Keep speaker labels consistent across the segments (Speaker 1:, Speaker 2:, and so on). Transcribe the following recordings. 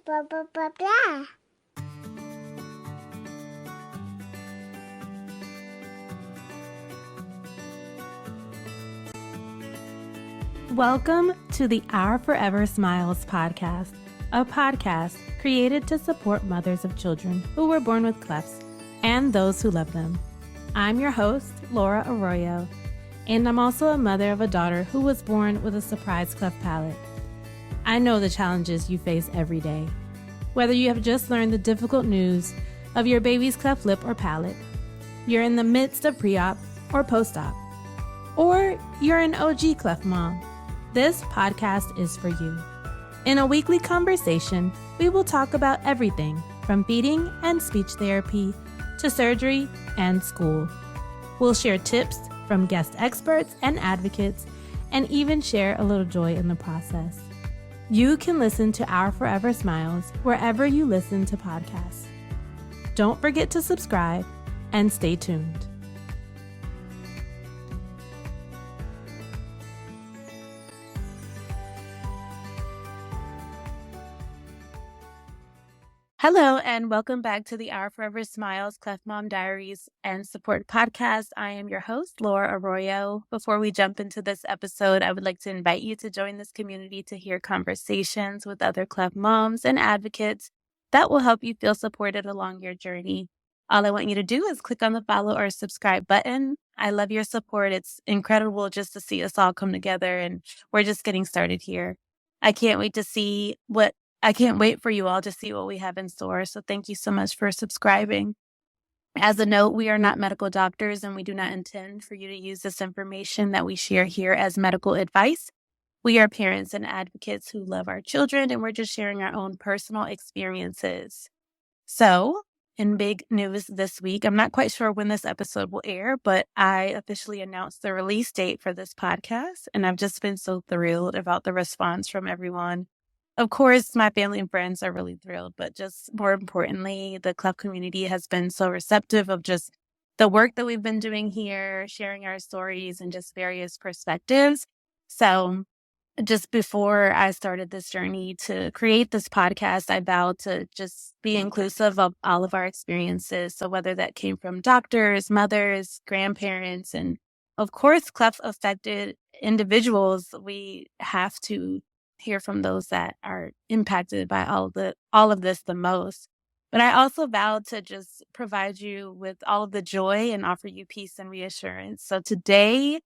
Speaker 1: blah, blah, blah, blah.
Speaker 2: Welcome to the Our Forever Smiles podcast, a podcast created to support mothers of children who were born with clefts and those who love them. I'm your host, Laura Arroyo, and I'm also a mother of a daughter who was born with a surprise cleft palate. I know the challenges you face every day, whether you have just learned the difficult news of your baby's cleft lip or palate, you're in the midst of pre-op or post-op, or you're an OG cleft mom. This podcast is for you. In a weekly conversation, we will talk about everything from feeding and speech therapy to surgery and school. We'll share tips from guest experts and advocates and even share a little joy in the process. You can listen to Our Forever Smiles wherever you listen to podcasts. Don't forget to subscribe and stay tuned. Hello, and welcome back to the Our Forever Smiles Cleft Mom Diaries and Support podcast. I am your host, Laura Arroyo. Before we jump into this episode, I would like to invite you to join this community to hear conversations with other cleft moms and advocates that will help you feel supported along your journey. All I want you to do is click on the follow or subscribe button. I love your support. It's incredible just to see us all come together, and we're just getting started here. I can't wait for you all to see what we have in store. So thank you so much for subscribing. As a note, we are not medical doctors, and we do not intend for you to use this information that we share here as medical advice. We are parents and advocates who love our children, and we're just sharing our own personal experiences. So, in big news this week, I'm not quite sure when this episode will air, but I officially announced the release date for this podcast, and I've just been so thrilled about the response from everyone. Of course, my family and friends are really thrilled, but just more importantly, the cleft community has been so receptive of just the work that we've been doing here, sharing our stories and just various perspectives. So just before I started this journey to create this podcast, I vowed to just be inclusive of all of our experiences. So whether that came from doctors, mothers, grandparents, and of course, cleft affected individuals, we have to hear from those that are impacted by all of this the most. But I also vowed to just provide you with all of the joy and offer you peace and reassurance. So today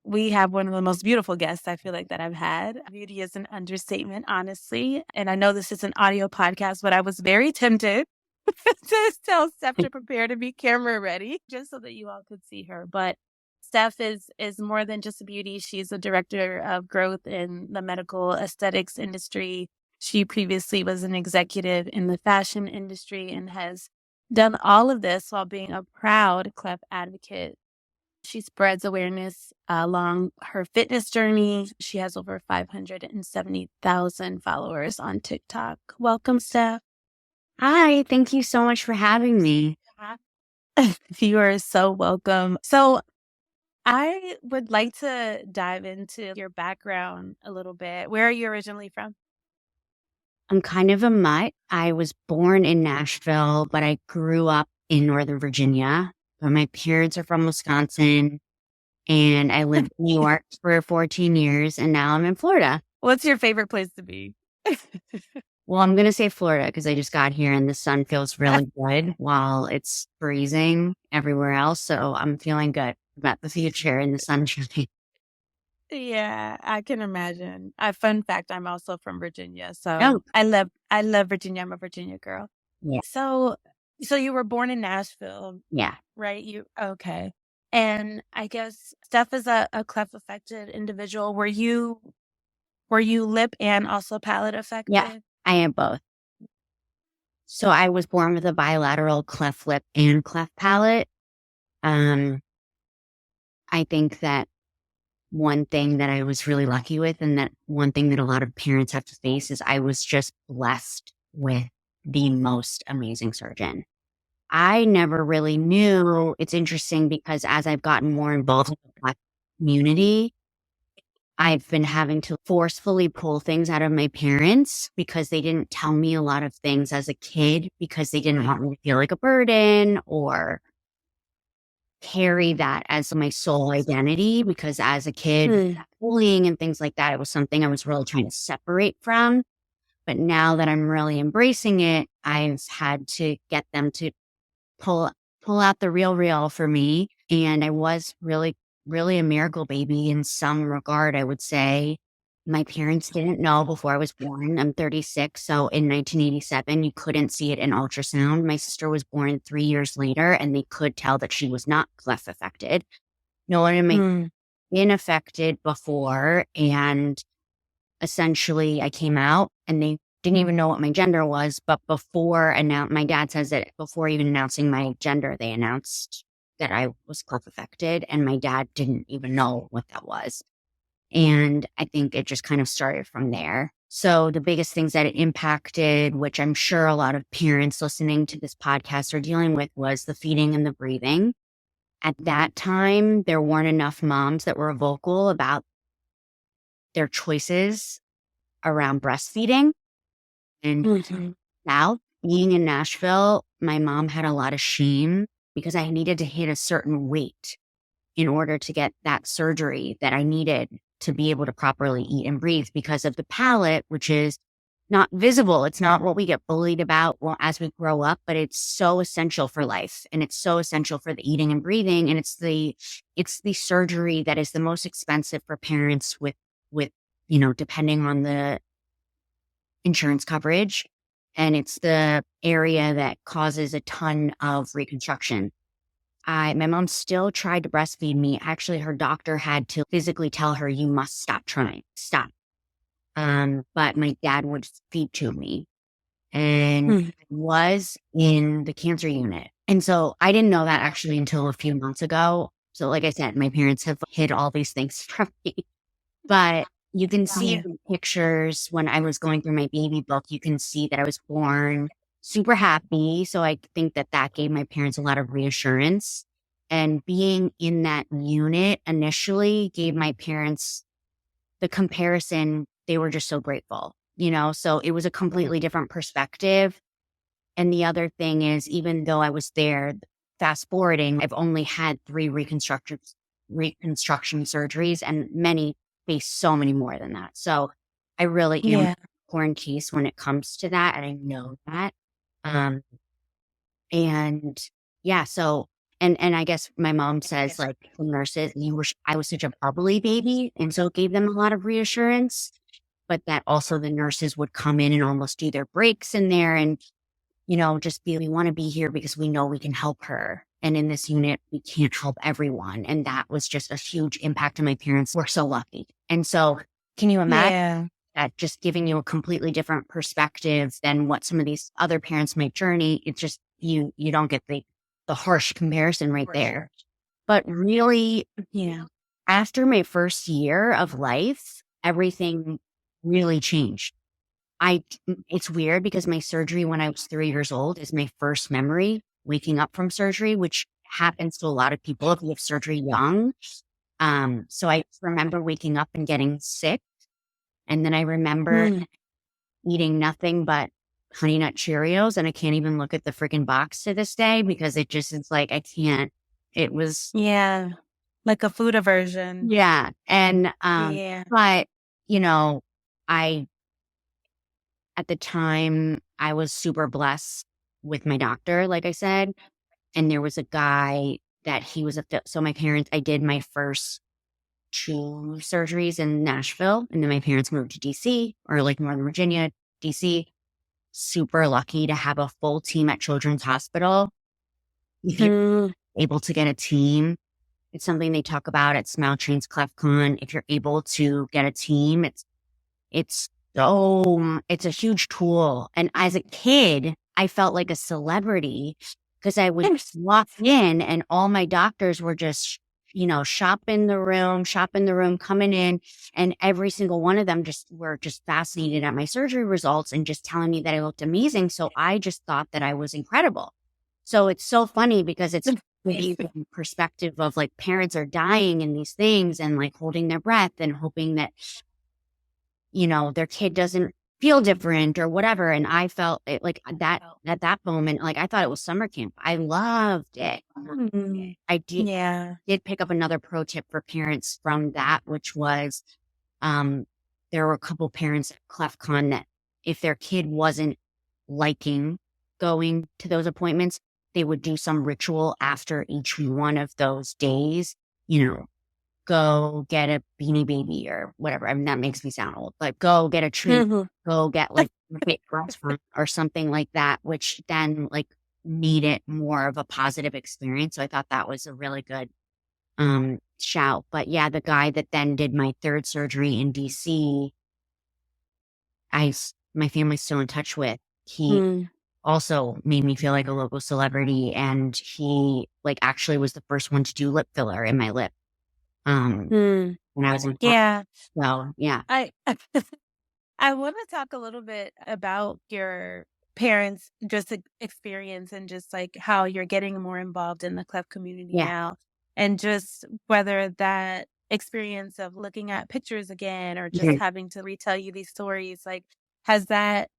Speaker 2: we have one of the most beautiful guests I feel like that I've had. Beauty is an understatement, honestly. And I know this is an audio podcast, but I was very tempted to tell Steph to prepare to be camera ready just so that you all could see her. But Steph is more than just a beauty. She's a director of growth in the medical aesthetics industry. She previously was an executive in the fashion industry and has done all of this while being a proud cleft advocate. She spreads awareness along her fitness journey. She has over 570,000 followers on TikTok. Welcome, Steph.
Speaker 3: Hi, thank you so much for having me.
Speaker 2: You are so welcome. So I would like to dive into your background a little bit. Where are you originally from?
Speaker 3: I'm kind of a mutt. I was born in Nashville, but I grew up in Northern Virginia. But my parents are from Wisconsin, and I lived in New York for 14 years, and now I'm in Florida.
Speaker 2: What's your favorite place to be?
Speaker 3: Well, I'm going to say Florida because I just got here and the sun feels really good while it's freezing everywhere else. So I'm feeling good about the future and the sunshine.
Speaker 2: Yeah, I can imagine. Fun fact, I'm also from Virginia. So I love Virginia. I'm a Virginia girl.
Speaker 3: Yeah.
Speaker 2: So you were born in Nashville.
Speaker 3: Yeah.
Speaker 2: Right? Okay. And I guess Steph is a cleft affected individual. Were you lip and also palate affected?
Speaker 3: Yeah, I am both. So I was born with a bilateral cleft lip and cleft palate. I think that one thing that I was really lucky with, and that one thing that a lot of parents have to face, is I was just blessed with the most amazing surgeon. I never really knew. It's interesting because as I've gotten more involved in the Black community, I've been having to forcefully pull things out of my parents because they didn't tell me a lot of things as a kid because they didn't want me to feel like a burden or carry that as my sole identity. Because as a kid, bullying and things like that, it was something I was really trying to separate from. But now that I'm really embracing it, I've had to get them to pull out the real for me. And I was really a miracle baby in some regard, I would say. My parents didn't know before I was born. I'm 36. So in 1987, you couldn't see it in ultrasound. My sister was born 3 years later, and they could tell that she was not cleft affected. No one had been affected before. And essentially, I came out and they didn't even know what my gender was. But my dad says that before even announcing my gender, they announced that I was cleft affected, and my dad didn't even know what that was. And I think it just kind of started from there. So the biggest things that it impacted, which I'm sure a lot of parents listening to this podcast are dealing with, was the feeding and the breathing. At that time, there weren't enough moms that were vocal about their choices around breastfeeding. And now, being in Nashville, my mom had a lot of shame because I needed to hit a certain weight in order to get that surgery that I needed to be able to properly eat and breathe because of the palate, which is not visible. It's not what we get bullied about as we grow up, but it's so essential for life. And it's so essential for the eating and breathing. And it's the surgery that is the most expensive for parents with, depending on the insurance coverage. And it's the area that causes a ton of reconstruction. My mom still tried to breastfeed me. Actually, her doctor had to physically tell her, you must stop trying. Stop. But my dad would feed to me and was in the cancer unit. And so I didn't know that actually until a few months ago. So like I said, my parents have hid all these things from me. But you can see in pictures when I was going through my baby book, you can see that I was born super happy. So I think that gave my parents a lot of reassurance. And being in that unit initially gave my parents the comparison. They were just so grateful, so it was a completely different perspective. And the other thing is, even though I was there, fast forwarding, I've only had 3 reconstruction surgeries, and many face so many more than that. So I really am a corn case when it comes to that. And I know that. And I guess my mom says, like, the nurses, I was such a bubbly baby. And so it gave them a lot of reassurance, but that also the nurses would come in and almost do their breaks in there and, just we want to be here because we know we can help her. And in this unit, we can't help everyone. And that was just a huge impact on my parents. We're so lucky. And so can you imagine that just giving you a completely different perspective than what some of these other parents might journey? It's just, you don't get the harsh comparison right there. But really, after my first year of life, everything really changed. It's weird because my surgery when I was 3 years old is my first memory waking up from surgery, which happens to a lot of people if you have surgery young. So I remember waking up and getting sick. And then I remember eating nothing but Honey Nut Cheerios, and I can't even look at the freaking box to this day because it's like, I can't. It was
Speaker 2: like a food aversion.
Speaker 3: And but at the time I was super blessed with my doctor, like I said, and there was a guy that so my parents, I did my first 2 surgeries in Nashville, and then my parents moved to DC, or like Northern Virginia, DC. Super lucky to have a full team at Children's Hospital. If you're able to get a team, it's something they talk about at Smile Trains CleftCon. If you're able to get a team, it's a huge tool. And as a kid, I felt like a celebrity because I would walk in and all my doctors were just, shop in the room, coming in. And every single one of them were fascinated at my surgery results and just telling me that I looked amazing. So I just thought that I was incredible. So it's so funny because it's the perspective of like parents are dying in these things and like holding their breath and hoping that, you know, their kid doesn't feel different or whatever. And I felt it like that at that moment, like I thought it was summer camp. I loved it. I did pick up another pro tip for parents from that, which was, there were a couple parents at CleftCon that if their kid wasn't liking going to those appointments, they would do some ritual after each one of those days, you know, go get a Beanie Baby or whatever. I mean, that makes me sound old, but go get a treat, go get like or something like that, which then like made it more of a positive experience. So I thought that was a really good shout. But yeah, the guy that then did my third surgery in DC, my family's still in touch with. He also made me feel like a local celebrity, and he like actually was the first one to do lip filler in my lip. When I was in well, yeah.
Speaker 2: I want to talk a little bit about your parents' just experience and just like how you're getting more involved in the Cleft community now, and just whether that experience of looking at pictures again or just having to retell you these stories, like, has that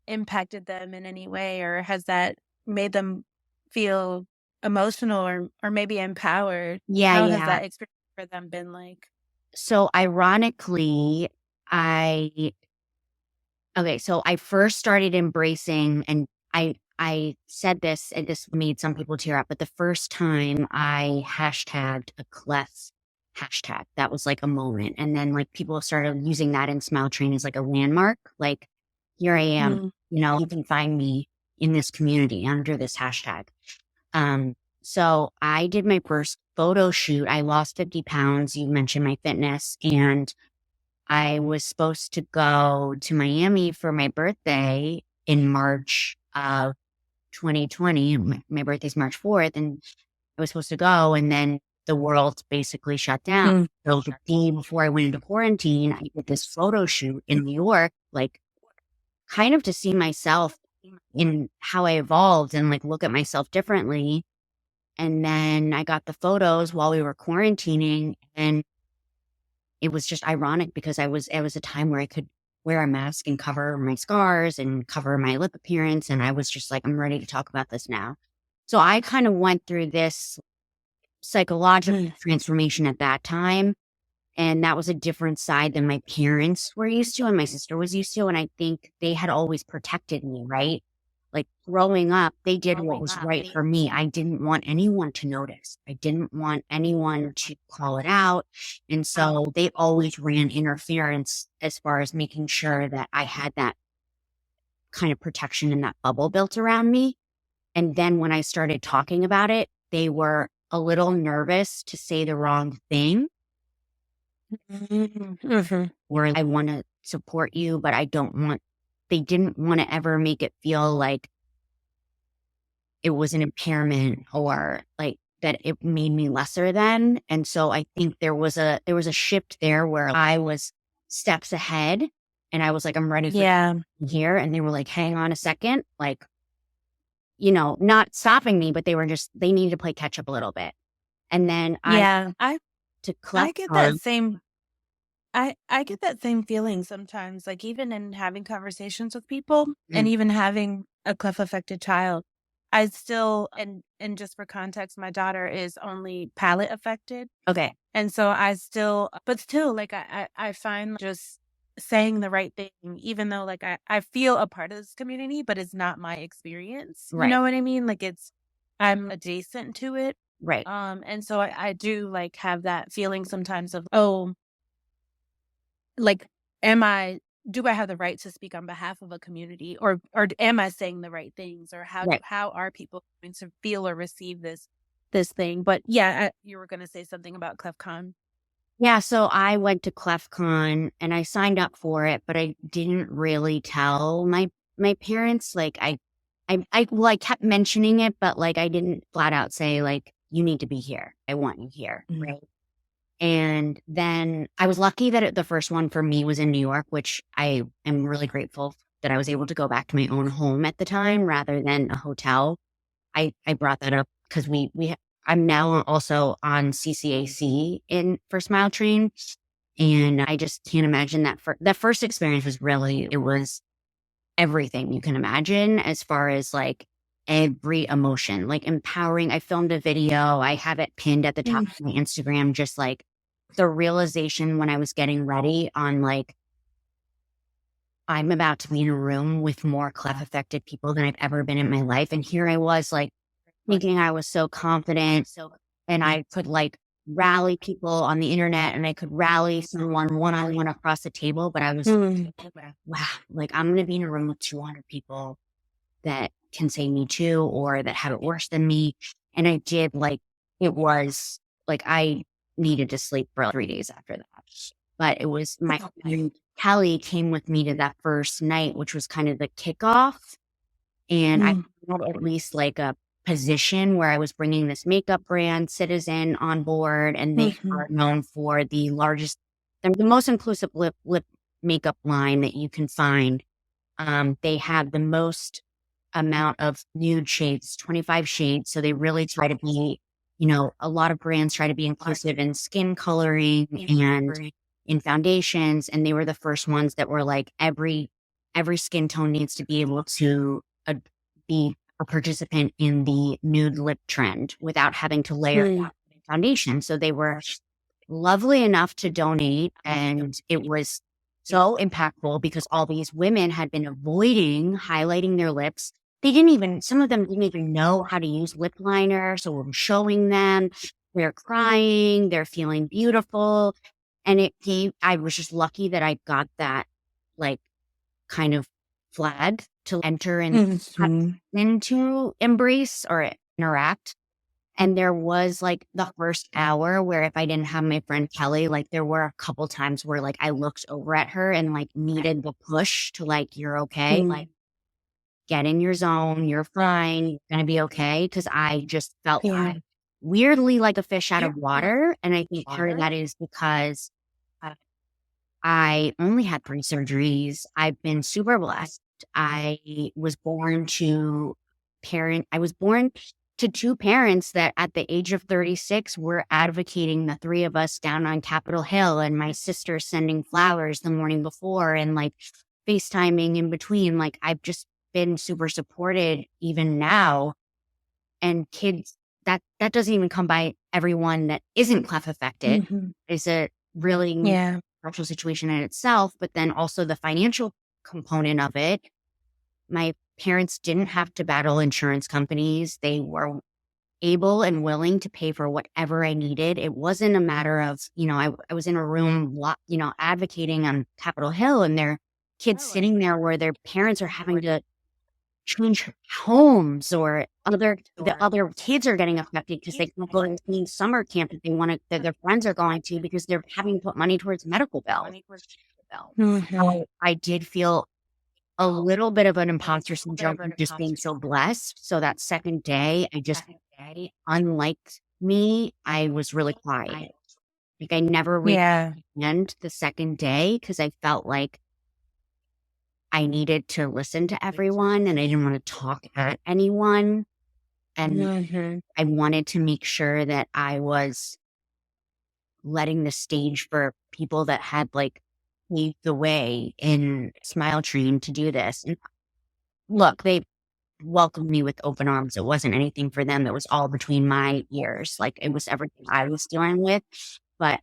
Speaker 2: impacted them in any way, or has that made them feel emotional or maybe empowered? How has that experience for them been like?
Speaker 3: So ironically, so I first started embracing, and I said this, and this made some people tear up, but the first time I hashtagged a Cleft hashtag, that was like a moment. And then like people started using that in Smile Train as like a landmark. Like, here I am, you know, you can find me in this community under this hashtag. So I did my first photo shoot. I lost 50 pounds. You mentioned my fitness, and I was supposed to go to Miami for my birthday in March of 2020. My birthday's March 4th, and I was supposed to go, and then the world basically shut down. So the day before I went into quarantine, I did this photo shoot in New York, like kind of to see myself in how I evolved and like look at myself differently. And then I got the photos while we were quarantining, and it was just ironic because it was a time where I could wear a mask and cover my scars and cover my lip appearance. And I was just like, I'm ready to talk about this now. So I kind of went through this psychological transformation at that time. And that was a different side than my parents were used to and my sister was used to. And I think they had always protected me, right? Like growing up, they did what was right for me. I didn't want anyone to notice. I didn't want anyone to call it out. And so they always ran interference as far as making sure that I had that kind of protection and that bubble built around me. And then when I started talking about it, they were a little nervous to say the wrong thing. Where I want to support you, but they didn't want to ever make it feel like it was an impairment or like that it made me lesser than. And so I think there was a shift there where I was steps ahead and I was like, I'm ready for here. And they were like, hang on a second, like, you know, not stopping me, but they needed to play catch up a little bit. And then
Speaker 2: I get that same I get that same feeling sometimes, like even in having conversations with people and even having a cleft affected child. I still, and just for context, my daughter is only palate affected.
Speaker 3: Okay.
Speaker 2: And so but still, like I find just saying the right thing, even though like I feel a part of this community, but it's not my experience. Right. You know what I mean? Like I'm adjacent to it.
Speaker 3: Right.
Speaker 2: And so I do like have that feeling sometimes of, oh, like, do I have the right to speak on behalf of a community, or am I saying the right things, or how are people going to feel or receive this thing? But yeah, you were going to say something about CleftCon.
Speaker 3: Yeah, so I went to CleftCon and I signed up for it, but I didn't really tell my parents. Like I kept mentioning it, but like I didn't flat out say like, you need to be here. I want you here. Right. And then I was lucky that the first one for me was in New York, which I am really grateful that I was able to go back to my own home at the time rather than a hotel. I brought that up because I'm now also on CCAC for Smile Train. And I just can't imagine that first experience it was everything you can imagine as far as like every emotion, like empowering. I filmed a video. I have it pinned at the top of my Instagram, just like the realization when I was getting ready on like, I'm about to be in a room with more cleft affected people than I've ever been in my life. And here I was like thinking I was so confident and I could like rally people on the internet and I could rally someone one-on-one across the table. But I was wow, like I'm going to be in a room with 200 people that can say me too, or that have it worse than me. And I did like, it was like, I needed to sleep for like 3 days after that. But it was my friend Kelly came with me to that first night, which was kind of the kickoff. And I had at least like a position where I was bringing this makeup brand, Citizen, on board. And they are known for the most inclusive lip makeup line that you can find. They have the most amount of nude shades, 25 shades. So they really try to be, a lot of brands try to be inclusive in skin coloring and in foundations. And they were the first ones that were like, every skin tone needs to be able to be a participant in the nude lip trend without having to layer foundation. So they were lovely enough to donate. And it was so impactful because all these women had been avoiding highlighting their lips. Some of them didn't even know how to use lip liner. So we're showing them, they're crying, they're feeling beautiful. And I was just lucky that I got that like kind of flag to enter and into embrace or interact. And there was like the first hour where if I didn't have my friend Kelly, like there were a couple times where like I looked over at her and like needed the push to like, you're okay. Like get in your zone. You're fine. You're going to be okay. Cause I just felt weirdly like a fish out of water. And I think part of that is because I only had 3 surgeries. I've been super blessed. I was born to 2 parents that at the age of 36 were advocating the 3 of us down on Capitol Hill, and my sister sending flowers the morning before and like FaceTiming in between. Like I've just been super supported even now. And kids, that doesn't even come by everyone that isn't cleft affected. It's a really special situation in itself, but then also the financial component of it. My parents didn't have to battle insurance companies. They were able and willing to pay for whatever I needed. It wasn't a matter of, I was in a room, advocating on Capitol Hill and their kids sitting there where their parents are having to change homes, or the other kids are getting affected because they can't go to any summer camp that their friends are going to because they're having to put money towards medical bill. I did feel a little bit of an imposter syndrome from just being so blessed. So that second day, unlike me, I was really quiet. Like I never raised my hand the second day because I felt like I needed to listen to everyone and I didn't want to talk at anyone. And I wanted to make sure that I was letting the stage for people that had like paved the way in Smile Train to do this. And look, they welcomed me with open arms. It wasn't anything for them. It was all between my ears. Like it was everything I was dealing with. But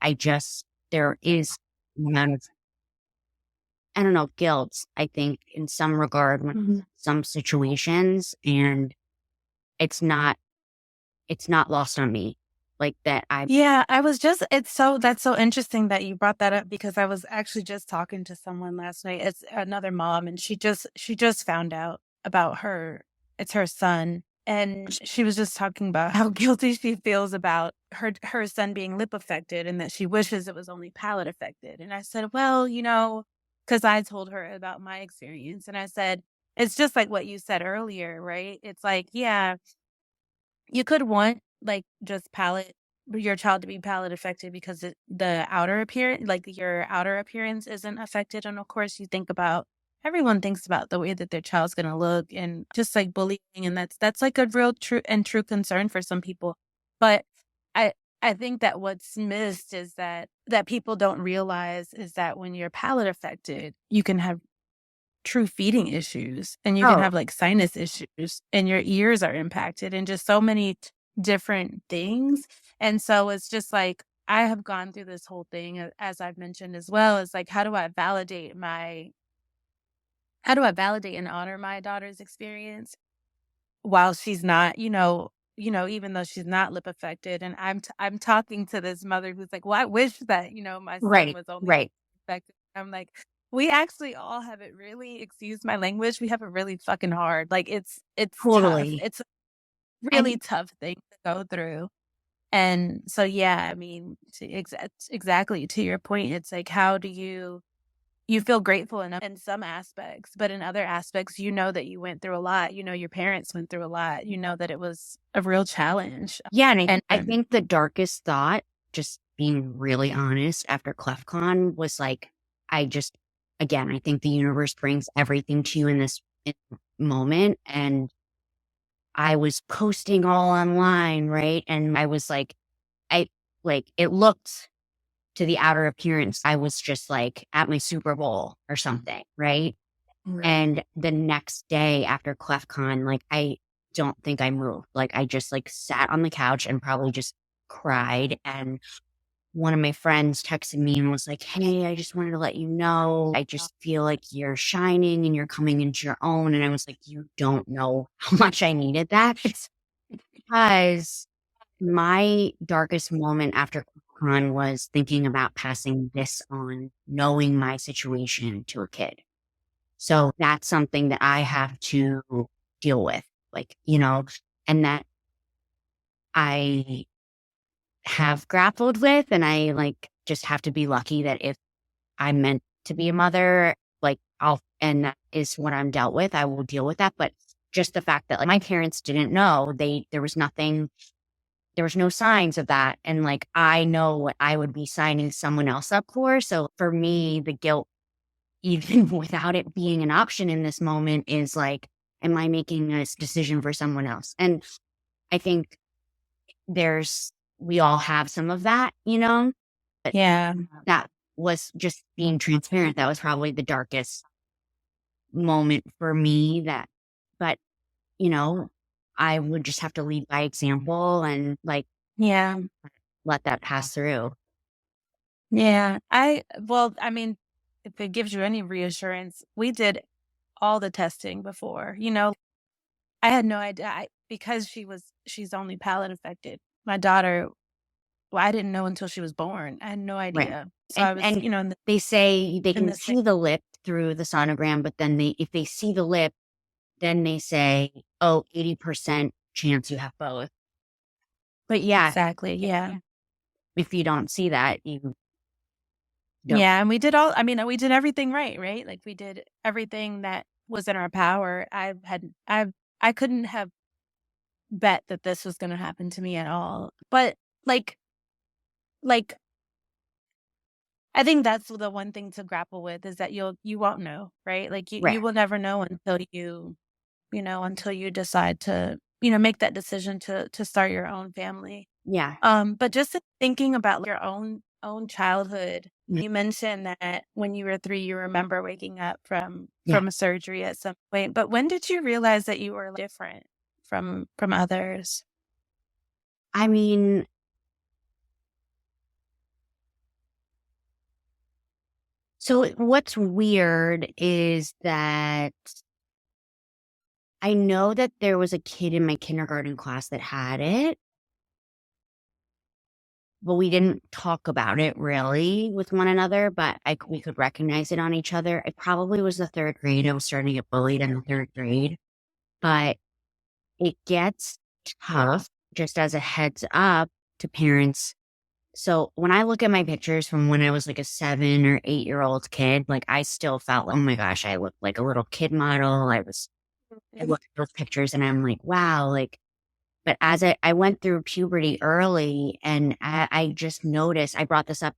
Speaker 3: there is an amount of, I don't know, guilt, I think, in some regard, when some situations, and it's not lost on me. Like that
Speaker 2: that's so interesting that you brought that up because I was actually just talking to someone last night. It's another mom and she just found out about it's her son. And she was just talking about how guilty she feels about her son being lip affected and that she wishes it was only palate affected. And I said, well, because I told her about my experience and I said, it's just like what you said earlier, right? It's like, yeah, you could want like just your child to be palate affected because the outer appearance, like your outer appearance isn't affected. And of course you think about everyone thinks about the way that their child's going to look and just like bullying. And that's like a real true concern for some people. But I, I think that what's missed is that people don't realize is that when you're palate affected, you can have true feeding issues and you can have like sinus issues and your ears are impacted and just so many different things. And so it's just like, I have gone through this whole thing, as I've mentioned as well, is like, how do I validate and honor my daughter's experience while she's not, even though she's not lip affected. And I'm talking to this mother who's like, well, I wish that, my son was only affected. I'm like, we actually all have it really, excuse my language, we have it really fucking hard. Like it's
Speaker 3: Totally.
Speaker 2: tough. It's a really tough thing to go through. And so, yeah, I mean, exactly to your point, it's like, how do you feel grateful in some aspects, but in other aspects, that you went through a lot, your parents went through a lot, that it was a real challenge.
Speaker 3: Yeah. And I think the darkest thought, just being really honest, after CleftCon was like, I think the universe brings everything to you in this moment. And I was posting all online, right? And I was like, it looked to the outer appearance, I was just like at my Super Bowl or something, right? And the next day after CleftCon, like, I don't think I moved. Like, I just like sat on the couch and probably just cried. And one of my friends texted me and was like, hey, I just wanted to let you know, I just feel like you're shining and you're coming into your own. And I was like, you don't know how much I needed that. Because my darkest moment after CleftCon was thinking about passing this on, knowing my situation to a kid. So that's something that I have to deal with, like, and that I have grappled with, and I like just have to be lucky that if I'm meant to be a mother, like and that is what I'm dealt with, I will deal with that. But just the fact that like my parents didn't know, there was no signs of that. And like, I know what I would be signing someone else up for. So for me, the guilt, even without it being an option in this moment, is like, am I making a decision for someone else? And I think we all have some of that, But
Speaker 2: yeah,
Speaker 3: that was just being transparent. That was probably the darkest moment for me but I would just have to lead by example and like,
Speaker 2: yeah,
Speaker 3: let that pass through.
Speaker 2: yeah. I mean, if it gives you any reassurance, we did all the testing before, I had no idea because she's only palate affected. My daughter, well, I didn't know until she was born. I had no idea.
Speaker 3: Right.
Speaker 2: So I was,
Speaker 3: they say they can see the lip through the sonogram, but then if they see the lip, then they say, 80% chance you have both. But yeah.
Speaker 2: Exactly. Yeah.
Speaker 3: If you don't see that, you don't.
Speaker 2: Yeah. And we did everything right? Like we did everything that was in our power. I couldn't have bet that this was going to happen to me at all. But like, I think that's the one thing to grapple with is that you won't know, right? Like you will never know until until you decide to, make that decision to start your own family.
Speaker 3: Yeah.
Speaker 2: But just thinking about your own childhood, you mentioned that when you were 3, you remember waking up from a surgery at some point. But when did you realize that you were different from others?
Speaker 3: I mean, so what's weird is that I know that there was a kid in my kindergarten class that had it, but we didn't talk about it really with one another, but we could recognize it on each other. It probably was the 3rd grade. I was starting to get bullied in the 3rd grade, but it gets tough, just as a heads up to parents. So when I look at my pictures from when I was like a 7 or 8-year-old kid, like I still felt like, oh my gosh, I looked like a little kid model. I looked at those pictures and I'm like, wow, like, but as I went through puberty early and I just noticed, I brought this up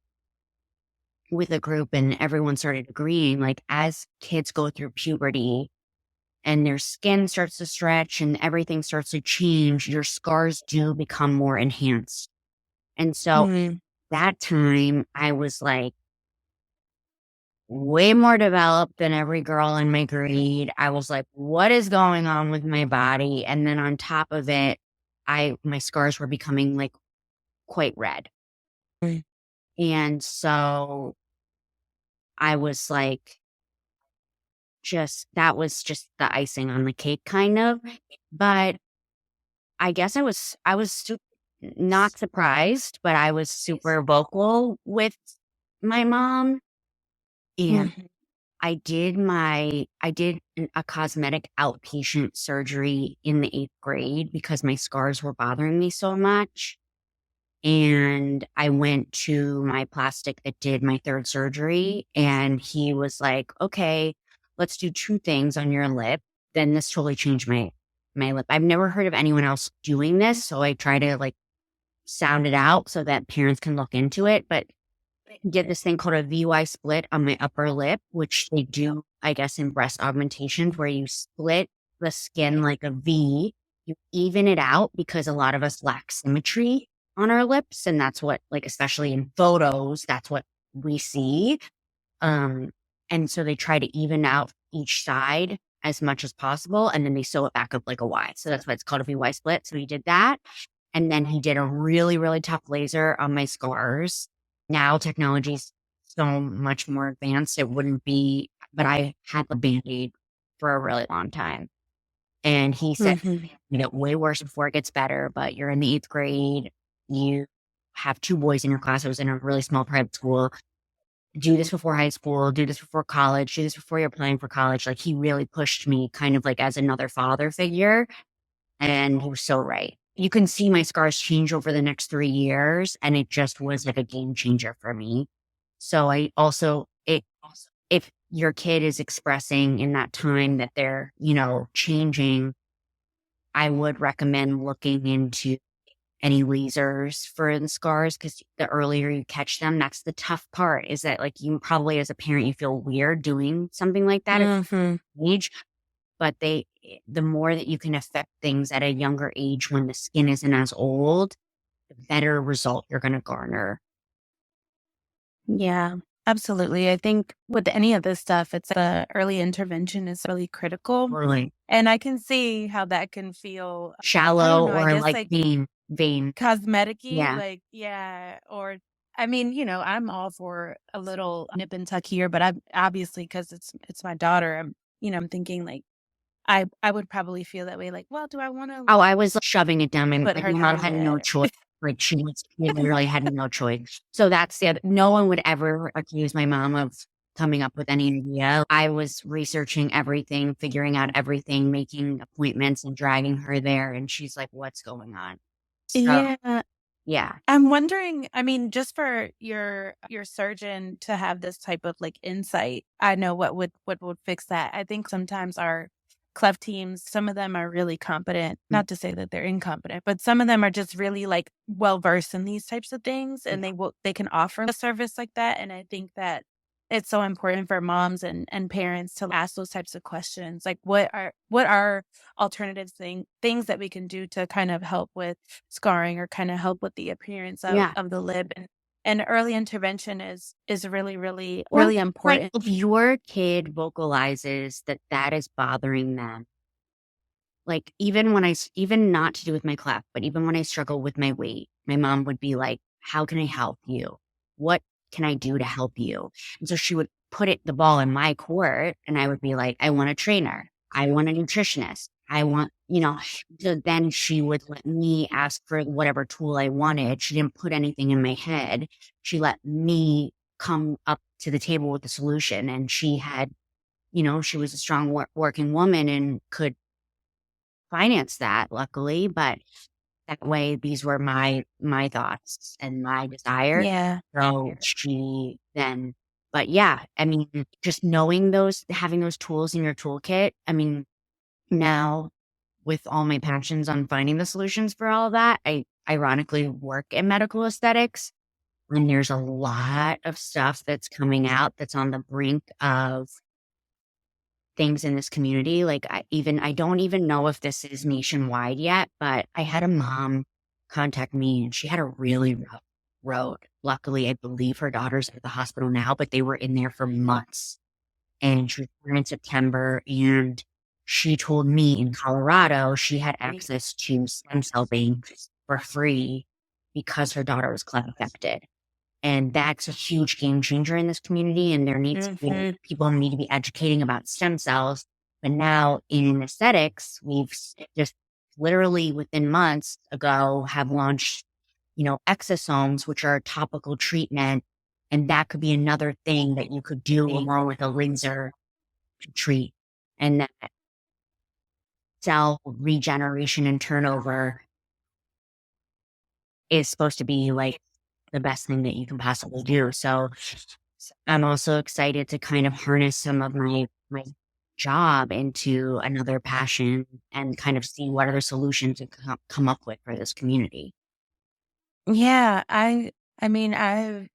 Speaker 3: with a group and everyone started agreeing, like, as kids go through puberty and their skin starts to stretch and everything starts to change, your scars do become more enhanced. And so that time I was like way more developed than every girl in my grade. I was like, what is going on with my body? And then on top of it, my scars were becoming like quite red. And so I was like, that was just the icing on the cake kind of. But I guess I was not surprised, but I was super vocal with my mom. And I did a cosmetic outpatient surgery in the 8th grade because my scars were bothering me so much. And I went to my plastic that did my 3rd surgery, and he was like, okay, let's do 2 things on your lip. Then this totally changed my lip. I've never heard of anyone else doing this. So I try to like sound it out so that parents can look into it. But get this thing called a VY split on my upper lip, which they do, I guess, in breast augmentations, where you split the skin like a V, you even it out because a lot of us lack symmetry on our lips. And that's what, like, especially in photos, that's what we see. And so they try to even out each side as much as possible. And then they sew it back up like a Y. So that's why it's called a VY split. So he did that. And then he did a really, really tough laser on my scars. Now technology's so much more advanced. It wouldn't be, but I had the Band-Aid for a really long time. And he said, you get way worse before it gets better, but you're in the 8th grade. You have 2 boys in your class. I was in a really small private school. Do this before high school, do this before college, do this before you're applying for college. Like, he really pushed me kind of like as another father figure. And he was so right. You can see my scars change over the next 3 years. And it just was like a game changer for me. So if your kid is expressing in that time that they're, changing, I would recommend looking into any lasers for the scars, because the earlier you catch them, that's the tough part, is that like you probably as a parent, you feel weird doing something like that at age, but the more that you can affect things at a younger age when the skin isn't as old, the better result you're going to garner.
Speaker 2: Yeah, absolutely. I think with any of this stuff, it's the early intervention is really critical.
Speaker 3: Really.
Speaker 2: And I can see how that can feel
Speaker 3: shallow or like vain.
Speaker 2: Cosmetic-y, or I mean, I'm all for a little nip and tuck here, but I'm obviously, because it's my daughter, I'm thinking like I would probably feel that way, like, well, do I want to?
Speaker 3: Oh, I was like, shoving it down.
Speaker 2: But
Speaker 3: My
Speaker 2: her
Speaker 3: mom had no choice. Like, she literally had no choice. So that's the other. No one would ever accuse my mom of coming up with any idea. I was researching everything, figuring out everything, making appointments and dragging her there. And she's like, what's going on? So, yeah.
Speaker 2: I'm wondering, I mean, just for your surgeon to have this type of like insight, I know what would fix that. I think sometimes our Cleft teams, some of them are really competent, not to say that they're incompetent, but some of them are just really like well versed in these types of things, and they can offer a service like that. And I think that it's so important for moms and parents to ask those types of questions. Like, what are alternative things that we can do to kind of help with scarring or kind of help with the appearance of the lip? And early intervention is really, really, really important.
Speaker 3: Like, if your kid vocalizes that is bothering them, like even not to do with my cleft, but even when I struggle with my weight, my mom would be like, how can I help you? What can I do to help you? And so she would put the ball in my court, and I would be like, I want a trainer. I want a nutritionist. I want, so then she would let me ask for whatever tool I wanted. She didn't put anything in my head. She let me come up to the table with the solution. And she had, she was a strong working woman and could finance that, luckily. But that way, these were my thoughts and my desire.
Speaker 2: Yeah.
Speaker 3: So but yeah, I mean, just knowing having those tools in your toolkit. I mean, now with all my passions on finding the solutions for all of that, I ironically work in medical aesthetics. And there's a lot of stuff that's coming out that's on the brink of things in this community. Like I don't even know if this is nationwide yet, but I had a mom contact me and she had a really rough road. Luckily, I believe her daughter's at the hospital now, but they were in there for months. And she was born in September, and she told me in Colorado she had access to stem cell banks for free because her daughter was cleft affected. And that's a huge game changer in this community. And there needs to be people need to be educating about stem cells. But now in aesthetics, we've just literally within months ago have launched, exosomes, which are a topical treatment. And that could be another thing that you could do along with a laser to treat. And that cell regeneration and turnover is supposed to be like the best thing that you can possibly do. So I'm also excited to kind of harness some of my job into another passion and kind of see what other solutions to come up with for this community.
Speaker 2: Yeah, I mean, I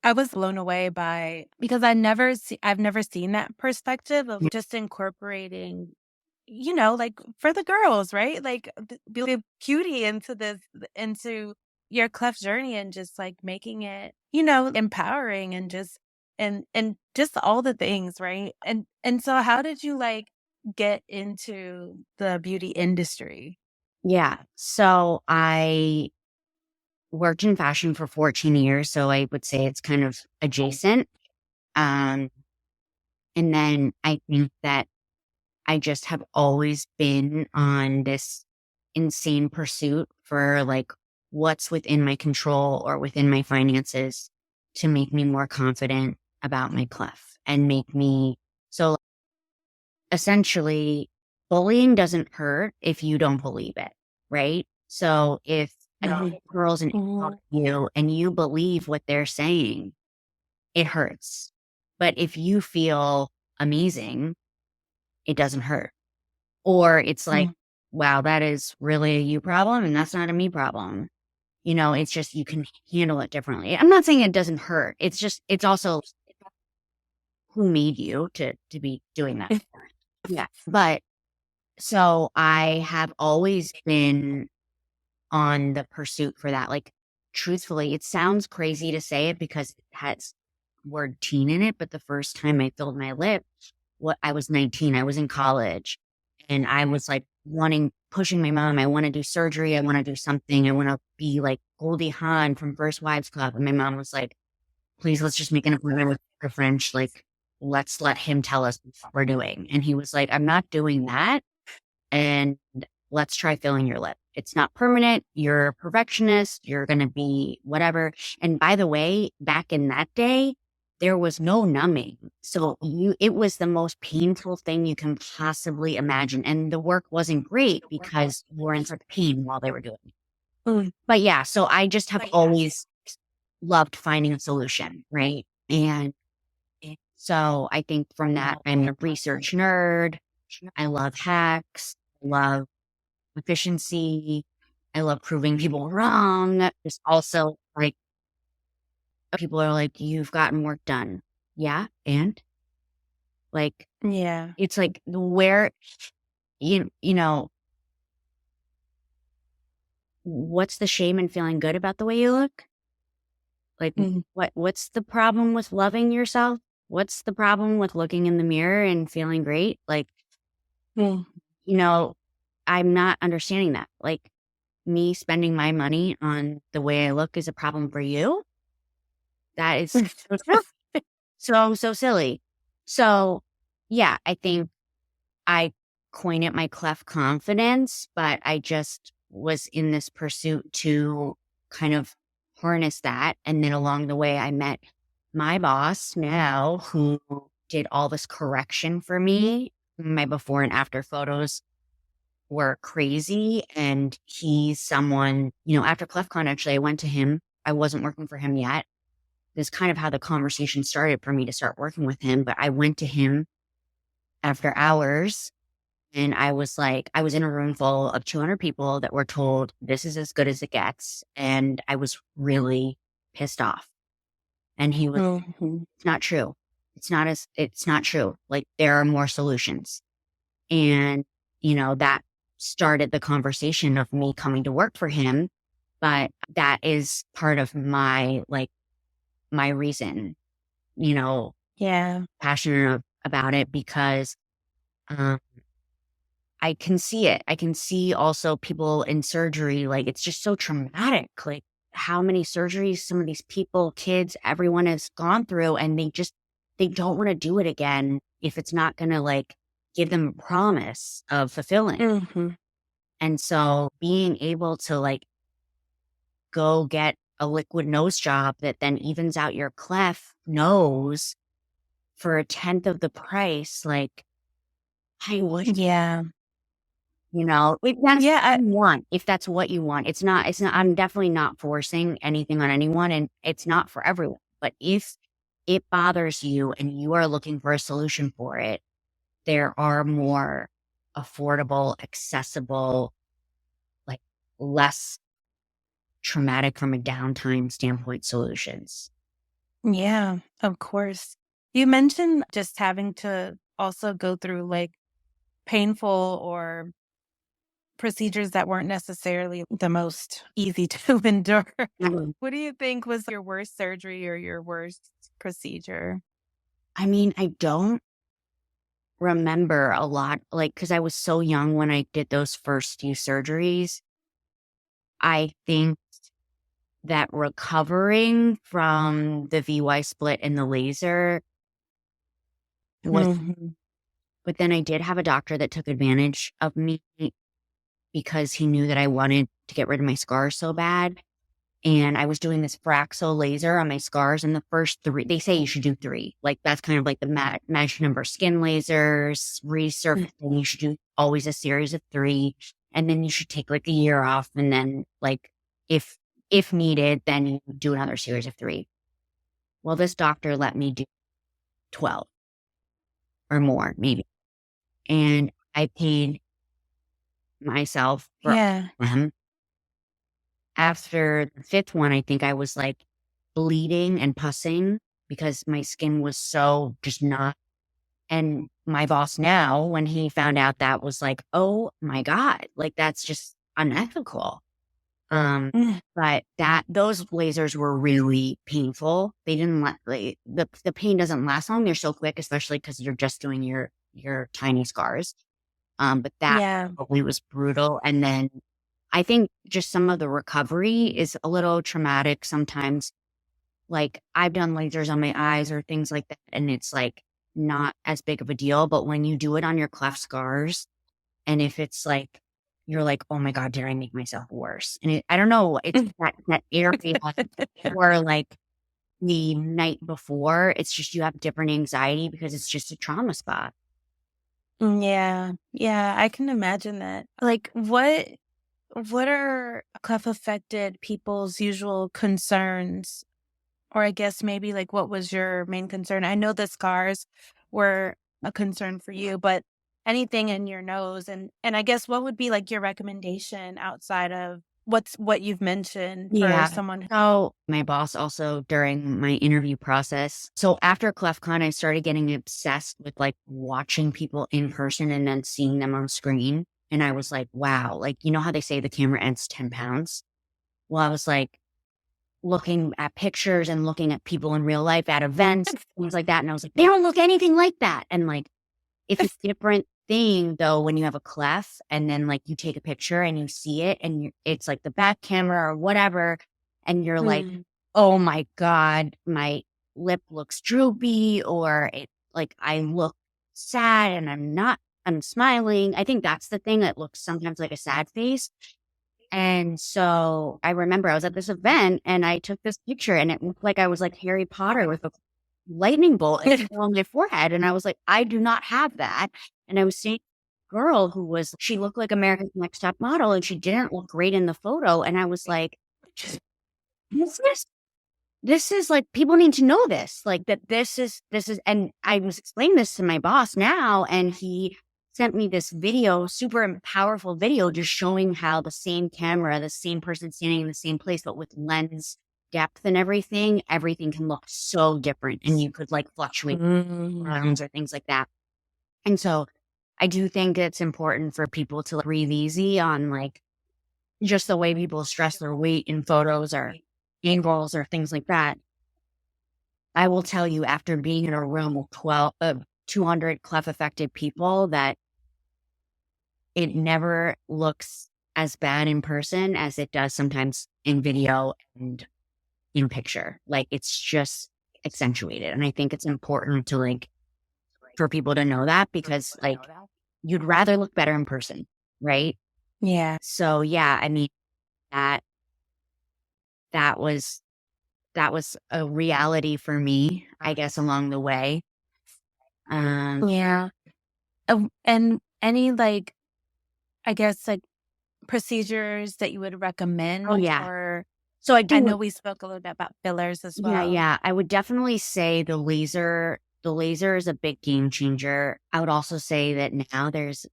Speaker 2: was blown away because I've never seen that perspective of just incorporating, like for the girls, right? Like be a cutie into your cleft journey and just like making it, empowering and just all the things, right? And so how did you like get into the beauty industry?
Speaker 3: Yeah. So I worked in fashion for 14 years. So I would say it's kind of adjacent. And then I think that I just have always been on this insane pursuit for like what's within my control or within my finances to make me more confident about my cleft and make me so essentially bullying doesn't hurt if you don't believe it, right? So if girls and you and you believe what they're saying, it hurts. But if you feel amazing, it doesn't hurt. Or it's like, wow, that is really a you problem and that's not a me problem. It's just you can handle it differently. I'm not saying it doesn't hurt. It's just, it's also who made you to be doing that. Yeah. But so I have always been on the pursuit for that. Like, truthfully, it sounds crazy to say it because it has word teen in it. But the first time I filled my lip, I was 19, I was in college and I was like pushing my mom. I want to do surgery. I want to do something. I want to be like Goldie Hawn from First Wives Club. And my mom was like, please, let's just make an appointment with her French. Like, let's let him tell us what we're doing. And he was like, I'm not doing that. And let's try filling your lip. It's not permanent. You're a perfectionist. You're going to be whatever. And by the way, back in that day, there was no numbing. So it was the most painful thing you can possibly imagine. And the work wasn't great because you were in such pain while they were doing it. But yeah, so I just have always loved finding a solution, right? And so I think from that, I'm a research nerd. I love hacks. I love efficiency. I love proving people wrong. There's also like, people are like, you've gotten work done. Yeah. And like,
Speaker 2: Yeah.
Speaker 3: it's like where, you know, what's the shame in feeling good about the way you look? Like what's the problem with loving yourself? What's the problem with looking in the mirror and feeling great? Like, I'm not understanding that. Like, me spending my money on the way I look is a problem for you. That is so silly. So yeah, I think I coin it my cleft confidence, but I just was in this pursuit to kind of harness that. And then along the way, I met my boss now who did all this correction for me. My before and after photos were crazy. And he's someone, after CleftCon, actually, I went to him. I wasn't working for him yet. This is kind of how the conversation started for me to start working with him. But I went to him after hours And I was in a room full of 200 people that were told this is as good as it gets. And I was really pissed off. And he was, it's not true. It's not true. Like, there are more solutions. And, that started the conversation of me coming to work for him. But that is part of my reason,
Speaker 2: Yeah.
Speaker 3: passionate about it, because I can see it. I can see also people in surgery, like, it's just so traumatic. Like, how many surgeries some of these people, kids, everyone has gone through, and they don't want to do it again if it's not going to give them a promise of fulfilling. And so being able to go get a liquid nose job that then evens out your cleft nose for a tenth of the price, I would,
Speaker 2: Yeah.
Speaker 3: if that's what you want, if that's what you want. It's not, I'm definitely not forcing anything on anyone, and it's not for everyone. But if it bothers you and you are looking for a solution for it, there are more affordable, accessible, less traumatic from a downtime standpoint solutions.
Speaker 2: Yeah, of course. You mentioned just having to also go through painful or procedures that weren't necessarily the most easy to endure. What do you think was your worst surgery or your worst procedure?
Speaker 3: I mean, I don't remember a lot, because I was so young when I did those first few surgeries. I think that recovering from the VY split and the laser was, but then I did have a doctor that took advantage of me because he knew that I wanted to get rid of my scars so bad. And I was doing this Fraxel laser on my scars, and the first 3, they say you should do 3. That's kind of the magic number. Skin lasers, resurfacing, you should do always a series of 3. And then you should take a year off. And then if needed, then you do another series of 3. Well, this doctor let me do 12 or more, maybe. And I paid myself for them. After the 5th one, I think I was bleeding and pussing because my skin was so just not. And my boss now, when he found out that, was oh my God, that's just unethical. But those lasers were really painful. They didn't the pain doesn't last long. They're so quick, especially because you're just doing your tiny scars. But that probably was brutal. And then I think just some of the recovery is a little traumatic sometimes. I've done lasers on my eyes or things like that, and it's not as big of a deal. But when you do it on your cleft scars, and if it's you're oh my God, did I make myself worse? And I don't know, it's that area or the night before, it's just you have different anxiety because it's just a trauma spot.
Speaker 2: Yeah, I can imagine that. What are cleft affected people's usual concerns? Or I guess maybe what was your main concern? I know the scars were a concern for you, but anything in your nose, and I guess what would be your recommendation outside of what you've mentioned for someone?
Speaker 3: So my boss also, during my interview process, so after CleftCon, I started getting obsessed with watching people in person and then seeing them on screen. And I was wow, how they say the camera adds 10 pounds? Well, I was looking at pictures and looking at people in real life at events, things like that. And I was they don't look anything like that. And it's a different thing though, when you have a cleft and then you take a picture and you see it and it's the back camera or whatever. And you're oh my God, my lip looks droopy, or it I look sad and I'm smiling. I think that's the thing, that looks sometimes like a sad face. And so I remember I was at this event and I took this picture and it looked like I was Harry Potter with a lightning bolt on my forehead. And I was I do not have that. And I was seeing a girl she looked like America's Next Top Model, and she didn't look great in the photo. And I was this is people need to know this, that this is, and I was explaining this to my boss now, and he sent me this video, super powerful video, just showing how the same camera, the same person standing in the same place, but with lens depth and everything can look so different. And you could like fluctuate rounds or things like that. And so I do think it's important for people to breathe easy on like just the way people stress their weight in photos or angles or things like that. I will tell you, after being in a room of 200 cleft affected people, that it never looks as bad in person as it does sometimes in video and in picture. Like it's just accentuated. And I think it's important to like, for people to know that, because like you'd rather look better in person, right?
Speaker 2: Yeah.
Speaker 3: So yeah, I mean, that was a reality for me, I guess, along the way.
Speaker 2: Yeah. And any like, I guess like procedures that you would recommend?
Speaker 3: Oh yeah.
Speaker 2: Or
Speaker 3: So I
Speaker 2: I
Speaker 3: do.
Speaker 2: know we spoke a little bit about fillers as well.
Speaker 3: Yeah. I would definitely say the laser is a big game changer. I would also say that now there's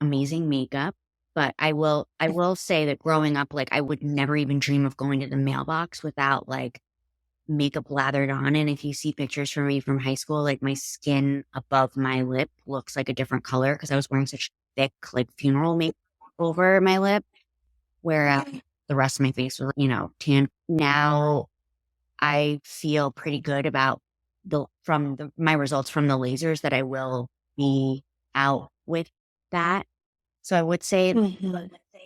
Speaker 3: amazing makeup, but I will say that growing up, like I would never even dream of going to the mailbox without like makeup lathered on. And if you see pictures from me from high school, like my skin above my lip looks like a different color because I was wearing such thick, like funeral makeup over my lip, whereas the rest of my face was, tan. Now I feel pretty good about my results from the lasers that I will be out with that. So I would say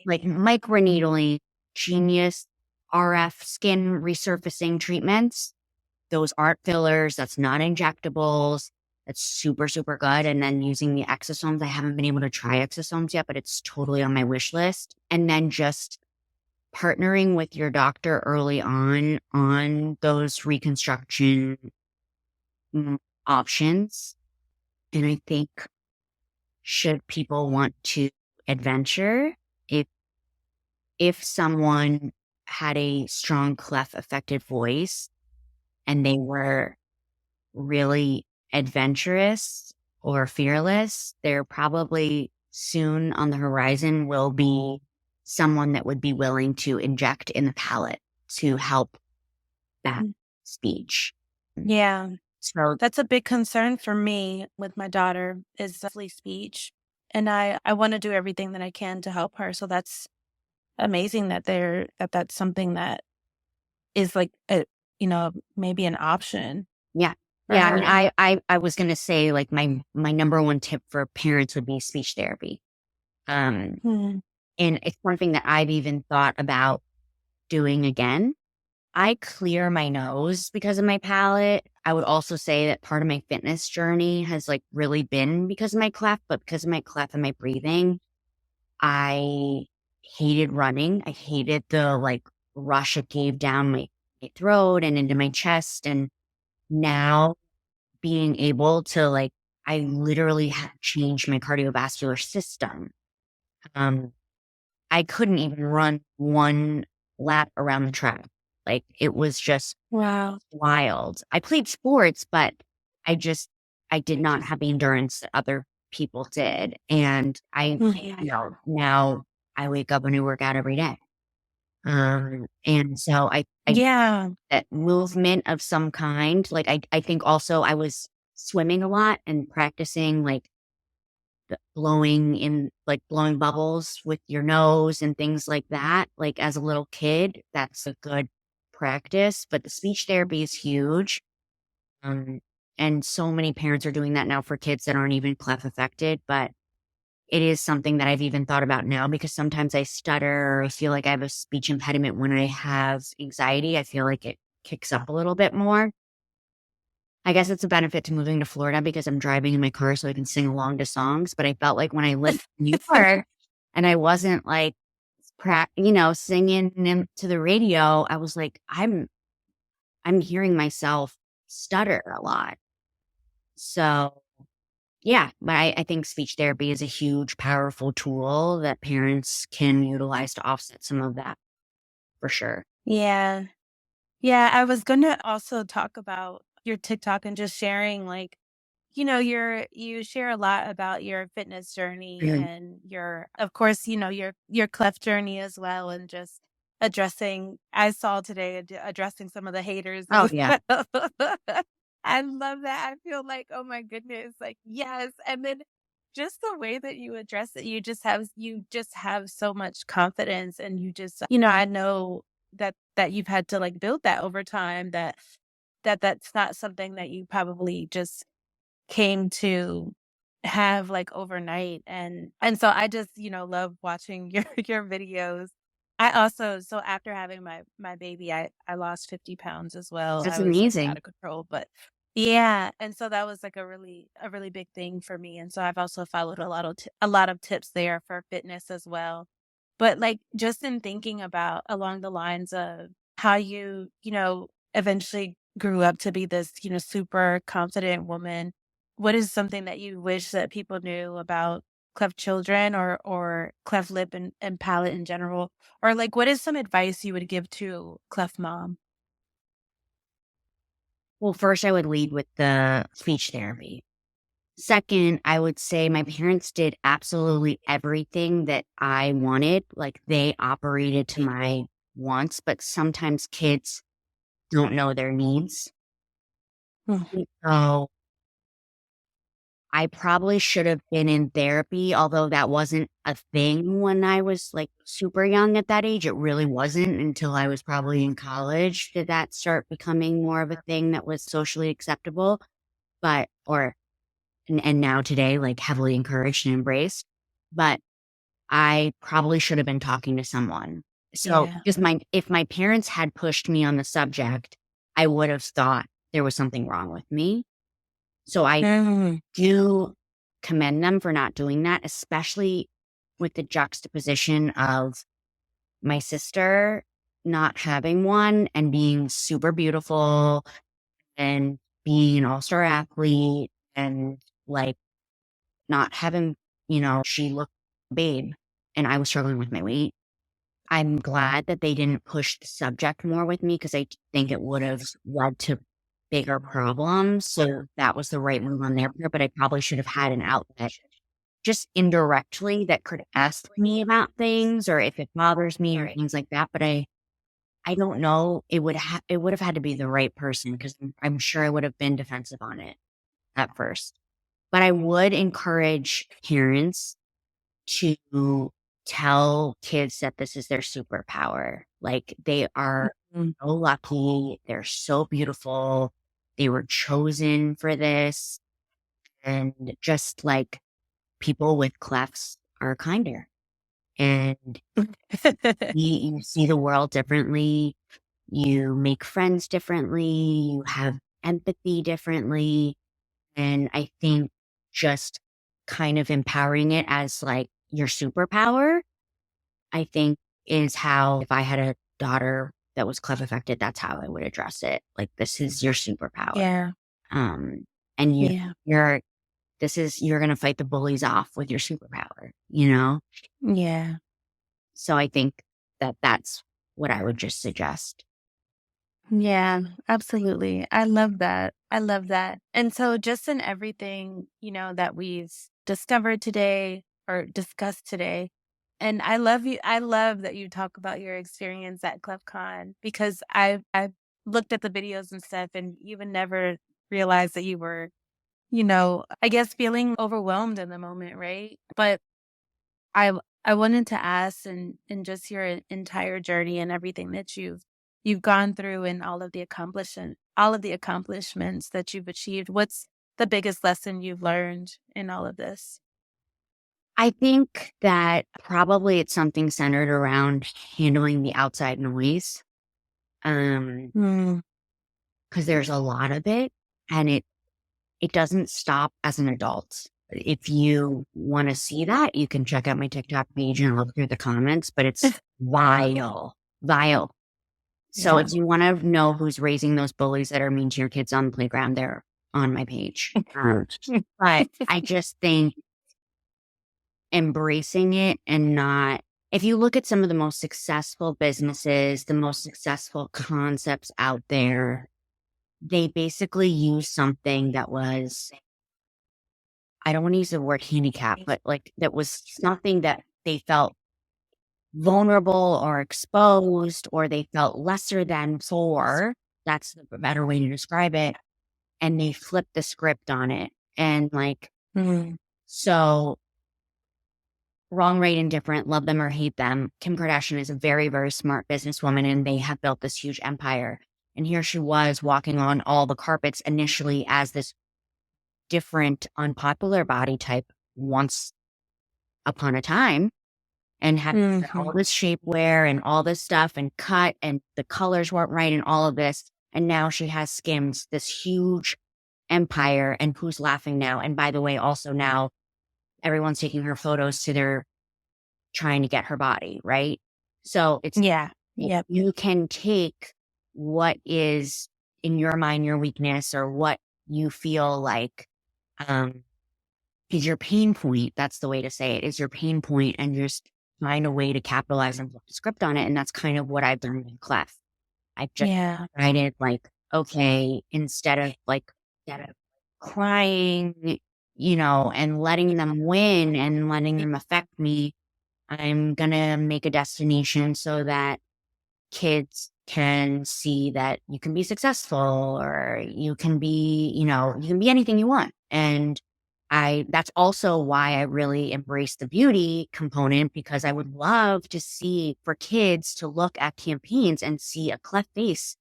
Speaker 3: like microneedling, Genius, RF skin resurfacing treatments. Those aren't fillers. That's not injectables. That's super, super good. And then using the exosomes. I haven't been able to try exosomes yet, but it's totally on my wish list. And then just partnering with your doctor early on those reconstruction options. And I think should people want to adventure, if someone had a strong cleft affected voice and they were really adventurous or fearless, there probably soon on the horizon will be someone that would be willing to inject in the palate to help that speech.
Speaker 2: Yeah.
Speaker 3: So
Speaker 2: That's a big concern for me with my daughter is definitely speech. And I want to do everything that I can to help her. So that's amazing that that's something that is like maybe an option.
Speaker 3: yeah.
Speaker 2: For
Speaker 3: Yeah.
Speaker 2: her.
Speaker 3: I mean, I was going to say like my number one tip for parents would be speech therapy. And it's something that I've even thought about doing again. I clear my nose because of my palate. I would also say that part of my fitness journey has like really been because of my cleft, but because of my cleft and my breathing, I hated running. I hated the like rush it gave down my throat and into my chest. And now being able to like, I literally have changed my cardiovascular system. I couldn't even run one lap around the track. Like it was just
Speaker 2: Wow.
Speaker 3: wild. I played sports, but I did not have the endurance that other people did. And now I wake up and I work out every day. And so I that movement of some kind, like I think also I was swimming a lot and practicing like blowing bubbles with your nose and things like that. Like as a little kid, that's a good practice, but the speech therapy is huge. And so many parents are doing that now for kids that aren't even cleft affected, but it is something that I've even thought about now because sometimes I stutter or I feel like I have a speech impediment when I have anxiety. I feel like it kicks up a little bit more. I guess it's a benefit to moving to Florida because I'm driving in my car so I can sing along to songs. But I felt like when I lived in New York and I wasn't like, singing to the radio, I was like, I'm hearing myself stutter a lot. So yeah, but I think speech therapy is a huge, powerful tool that parents can utilize to offset some of that for sure.
Speaker 2: Yeah. Yeah. I was going to also talk about your TikTok and just sharing like you share a lot about your fitness journey
Speaker 3: Mhm.
Speaker 2: and of course, your Cleft journey as well, and just addressing, I saw today, addressing some of the haters
Speaker 3: Oh,
Speaker 2: as
Speaker 3: yeah.
Speaker 2: well. I love that. I feel like, oh my goodness, like, yes. And then just the way that you address it, you just have so much confidence, and I know that you've had to like build that over time, that's not something that you probably just came to have like overnight. And so I just, love watching your videos. I also, so after having my baby, I lost 50 pounds as well.
Speaker 3: That's
Speaker 2: I was like out
Speaker 3: amazing.
Speaker 2: of control, but yeah. And so that was like a really big thing for me. And so I've also followed a lot of tips there for fitness as well. But like just in thinking about along the lines of how you eventually grew up to be this, super confident woman, what is something that you wish that people knew about cleft children, or cleft lip and palate in general? Or like what is some advice you would give to cleft mom?
Speaker 3: Well, first, I would lead with the speech therapy. Second, I would say my parents did absolutely everything that I wanted. Like they operated to my wants, but sometimes kids don't know their needs.
Speaker 2: Mm.
Speaker 3: So I probably should have been in therapy, although that wasn't a thing when I was like super young at that age. It really wasn't until I was probably in college did that start becoming more of a thing that was socially acceptable. But, or, and now today, like heavily encouraged and embraced. But I probably should have been talking to someone. So
Speaker 2: Yeah.
Speaker 3: just if my parents had pushed me on the subject, I would have thought there was something wrong with me. So I
Speaker 2: Mhm.
Speaker 3: do commend them for not doing that, especially with the juxtaposition of my sister not having one and being super beautiful and being an all-star athlete and like not having, she looked babe and I was struggling with my weight. I'm glad that they didn't push the subject more with me because I think it would have led to bigger problems. So that was the right move on their part, but I probably should have had an outlet just indirectly that could ask me about things or if it bothers me or things like that. But I don't know. It would have had to be the right person because I'm sure I would have been defensive on it at first. But I would encourage parents to tell kids that this is their superpower. Like they are
Speaker 2: Mm.
Speaker 3: so lucky. They're so beautiful. They were chosen for this. And just like people with clefts are kinder and you see the world differently. You make friends differently. You have empathy differently. And I think just kind of empowering it as like your superpower, I think is how, if I had a daughter that was cleft affected, that's how I would address it. Like, this is your superpower.
Speaker 2: Yeah.
Speaker 3: Um, and
Speaker 2: Yeah.
Speaker 3: you're going to fight the bullies off with your superpower, you know?
Speaker 2: Yeah.
Speaker 3: So I think that that's what I would just suggest.
Speaker 2: Yeah, absolutely. I love that. I love that. And so just in everything, that we've discovered today or discussed today, and I love that you talk about your experience at ClefCon, because I've looked at the videos and stuff and even never realized that you were, I guess feeling overwhelmed in the moment, right? But I wanted to ask, and just your entire journey and everything that you've gone through, and all of the accomplishments that you've achieved. What's the biggest lesson you've learned in all of this?
Speaker 3: I think that probably it's something centered around handling the outside noise. Um,
Speaker 2: Mm.
Speaker 3: because there's a lot of it and it doesn't stop as an adult. If you want to see that, you can check out my TikTok page and look through the comments, but it's vile, vile. So
Speaker 2: Yeah.
Speaker 3: if you want to know who's raising those bullies that are mean to your kids on the playground, they're on my page. But I just think embracing it and not, if you look at some of the most successful businesses, the most successful concepts out there, they basically use something that was I don't want to use the word handicap, but like that was something that they felt vulnerable or exposed, or they felt lesser than for. That's the better way to describe it. And they flipped the script on it. And like, so wrong, right, indifferent, love them or hate them. Kim Kardashian is a very, very smart businesswoman, and they have built this huge empire. And here she was walking on all the carpets initially as this different, unpopular body type once upon a time, and had all this shapewear and all this stuff and cut, and the colors weren't right and all of this. And now she has Skims, this huge empire, and who's laughing now? And by the way, also now everyone's taking her photos to their trying to get her body, right? So it's, you can take what is in your mind, your weakness, or what you feel like is your pain point. That's the way to say it, is your pain point, and just find a way to capitalize and flip the script on it. And that's kind of what I've done in Cleft. I've just decided, like, okay, instead of crying, you know, and letting them win and letting them affect me, I'm going to make a destination so that kids can see that you can be successful, or you can be, you know, you can be anything you want. And that's also why I really embrace the beauty component, because I would love to see, for kids to look at campaigns and see a cleft face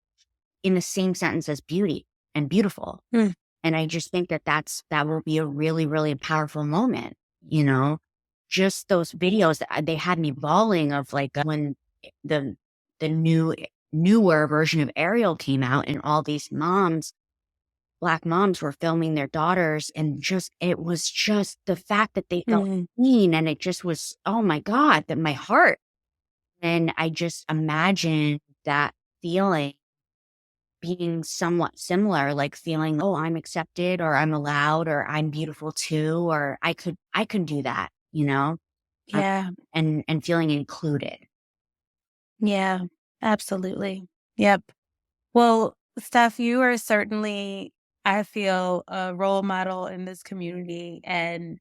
Speaker 3: in the same sentence as beauty and beautiful. And I just think that will be a really, really powerful moment, you know. Just those videos that they had me bawling of, like, when the newer version of Ariel came out, and all these moms, Black moms, were filming their daughters, and it was just the fact that they felt seen, and it just was, oh my God, that my heart. And I just imagine that feeling being somewhat similar, like feeling, oh, I'm accepted, or I'm allowed, or I'm beautiful too, or I could do that, you know? And feeling included.
Speaker 2: Yeah, absolutely. Yep. Well, Steph, you are certainly, I feel, a role model in this community. And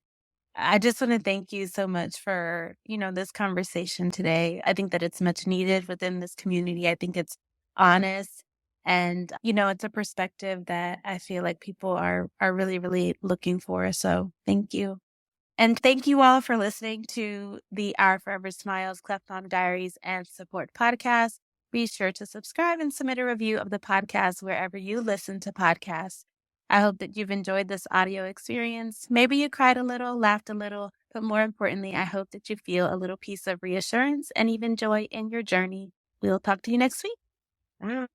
Speaker 2: I just want to thank you so much for, you know, this conversation today. I think that it's much needed within this community. I think it's honest, and, you know, it's a perspective that I feel like people are really, really looking for. So thank you. And thank you all for listening to the Our Forever Smiles, Cleft Mom Diaries, and Support podcast. Be sure to subscribe and submit a review of the podcast wherever you listen to podcasts. I hope that you've enjoyed this audio experience. Maybe you cried a little, laughed a little, but more importantly, I hope that you feel a little piece of reassurance and even joy in your journey. We'll talk to you next week.
Speaker 3: Bye.